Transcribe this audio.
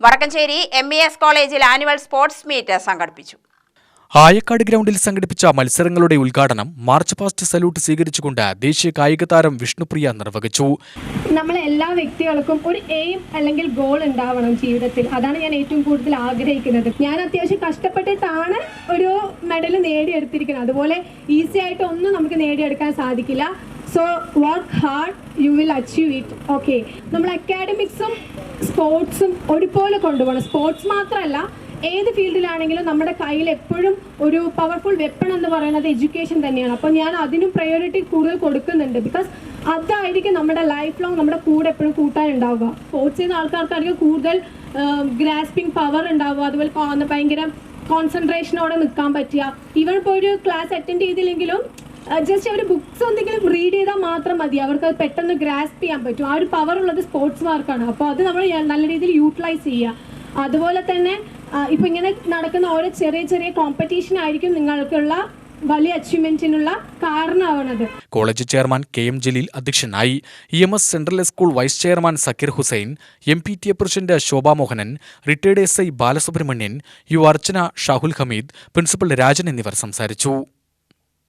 Vadakkanchery MES കോളേജിൽ annual sports meet സംഘടിപ്പിച്ചു. ആയക്കാട് ഗ്രൗണ്ടിൽ സംഘടിപ്പിച്ച മത്സരങ്ങളുടെ ഉദ്ഘാടനം മാർച്ച് പാസ്റ്റ് സല്യൂട്ട് സ്വീകരിച്ചുകൊണ്ട് ദേശീയ കായിക താരം വിഷ്ണുപ്രിയ നിർവഹിച്ചു. നമ്മളെ എല്ലാ വ്യക്തികൾക്കും ഒരു എയിം അല്ലെങ്കിൽ ഗോൾ ഉണ്ടാവണം ജീവിതത്തിൽ. അതാണ് ഞാൻ ഏറ്റവും കൂടുതൽ ആഗ്രഹിക്കുന്നത്. ഞാൻ അത്യാവശ്യം കഷ്ടപ്പെട്ടിട്ടാണ് ഒരു മെഡൽ നേടിയെടുത്തിരിക്കുന്നത്. അതുപോലെ ഈസി ആയിട്ട് ഒന്നും നമുക്ക് നേടിയെടുക്കാൻ സാധിക്കില്ല. So work hard, you will achieve it. Okay, നമ്മൾ അക്കാഡമിക്സും സ്പോർട്സും ഒരുപോലെ കൊണ്ടുപോകണം. സ്പോർട്സ് മാത്രമല്ല, ഏത് ഫീൽഡിലാണെങ്കിലും നമ്മുടെ കയ്യിൽ എപ്പോഴും ഒരു പവർഫുൾ വെപ്പൺ എന്ന് പറയുന്നത് എഡ്യൂക്കേഷൻ തന്നെയാണ്. അപ്പോൾ ഞാൻ അതിനും പ്രയോറിറ്റി കൂടുതൽ കൊടുക്കുന്നുണ്ട്. ബിക്കോസ് അതായിരിക്കും നമ്മുടെ ലൈഫ് ലോങ് നമ്മുടെ കൂടെ എപ്പോഴും കൂട്ടാനുണ്ടാവുക. സ്പോർട്സ് ചെയ്യുന്ന ആൾക്കാർക്കായിരിക്കും കൂടുതൽ ഗ്രാസ്പിംഗ് പവർ ഉണ്ടാവുക, അതുപോലെ ഭയങ്കര കോൺസെൻട്രേഷനോടെ നിൽക്കാൻ പറ്റുക. ഈവൻ ഇപ്പോൾ ഒരു ക്ലാസ് അറ്റൻഡ് ചെയ്തില്ലെങ്കിലും ജസ്റ്റ് അവർ ബുക്സ് എന്തെങ്കിലും റീഡ് ചെയ്താൽ മാത്രം മതി, അവർക്ക് അത് പെട്ടെന്ന് ഗ്രാസ്പ് ചെയ്യാൻ പറ്റും. ആ ഒരു പവർ ഉള്ളത് സ്പോർട്സ് മാർക്കാണ്. അപ്പോൾ അത് നമ്മൾ നല്ല രീതിയിൽ യൂട്ടിലൈസ് ചെയ്യുക. അതുപോലെ തന്നെ ഇപ്പം ഇങ്ങനെ നടക്കുന്ന ഓരോ ചെറിയ ചെറിയ കോമ്പറ്റീഷൻ ആയിരിക്കും നിങ്ങൾക്കുള്ള വലിയ അച്ചീവ്മെന്റിനുള്ള കാരണമാവുന്നത്. കോളേജ് ചെയർമാൻ KM ജലീൽ അധ്യക്ഷനായി. EMS central school vice chairman Zakir Hussain, MPTA president Shobha Mohanan, retired SI Balasubramanian, U Archana, Shahul Hameed, principal Rajan എന്നിവർ സംസാരിച്ചു.